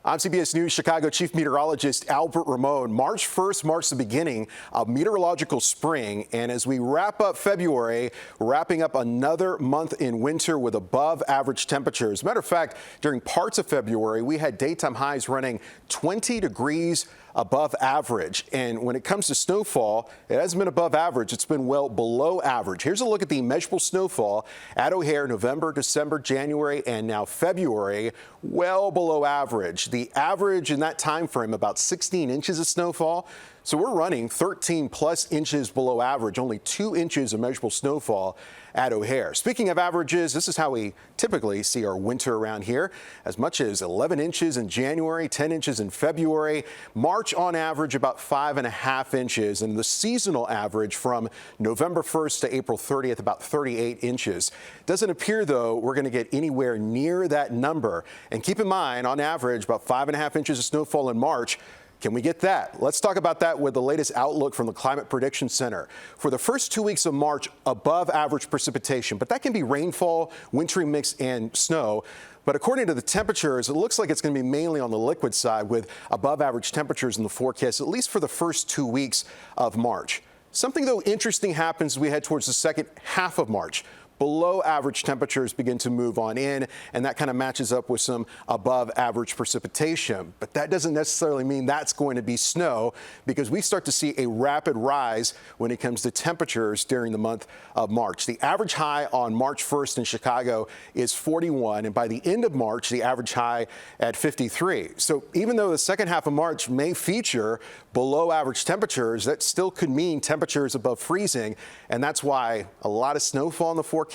I'm CBS News Chicago Chief Meteorologist Albert Ramon. March 1st marks the beginning of meteorological spring, and as we wrap up February, we're wrapping up another month in winter with above average temperatures. Matter of fact, during parts of February, we had daytime highs running 20 degrees above average. And when it comes to snowfall, it hasn't been above average. It's been well below average. Here's a look at the measurable snowfall at O'Hare, November, December, January, and now February, well below average. The average in that time frame, about 16 inches of snowfall. So we're running 13 plus inches below average, only 2 inches of measurable snowfall at O'Hare. Speaking of averages, this is how we typically see our winter around here. As much as 11 inches in January, 10 inches in February. March on average about 5.5 inches, and the seasonal average from November 1st to April 30th about 38 inches. Doesn't appear, though, we're going to get anywhere near that number. And keep in mind, on average, about 5.5 inches of snowfall in March. Can we get that? Let's talk about that with the latest outlook from the Climate Prediction Center. For the first 2 weeks of March, above average precipitation, but that can be rainfall, wintry mix, and snow. But according to the temperatures, it looks like it's going to be mainly on the liquid side with above average temperatures in the forecast, at least for the first 2 weeks of March. Something, though, interesting happens as we head towards the second half of March. Below average temperatures begin to move on in, and that kind of matches up with some above average precipitation. But that doesn't necessarily mean that's going to be snow, because we start to see a rapid rise when it comes to temperatures during the month of March. The average high on March 1st in Chicago is 41, and by the end of March, the average high at 53. So even though the second half of March may feature below average temperatures, that still could mean temperatures above freezing, and that's why a lot of snowfall in the forecast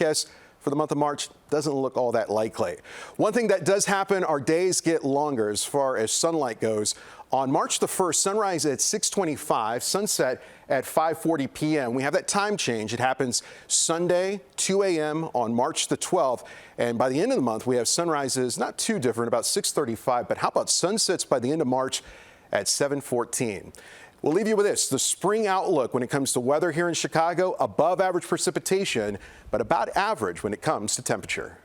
for the month of March doesn't look all that likely. One thing that does happen, our days get longer as far as sunlight goes. On March the 1st, sunrise at 6:25, sunset at 5:40 p.m. We have that time change. It happens Sunday, 2 a.m. on March the 12th. And by the end of the month, we have sunrises not too different, about 6:35. But how about sunsets by the end of March at 7:14? We'll leave you with this, the spring outlook when it comes to weather here in Chicago, above average precipitation, but about average when it comes to temperature.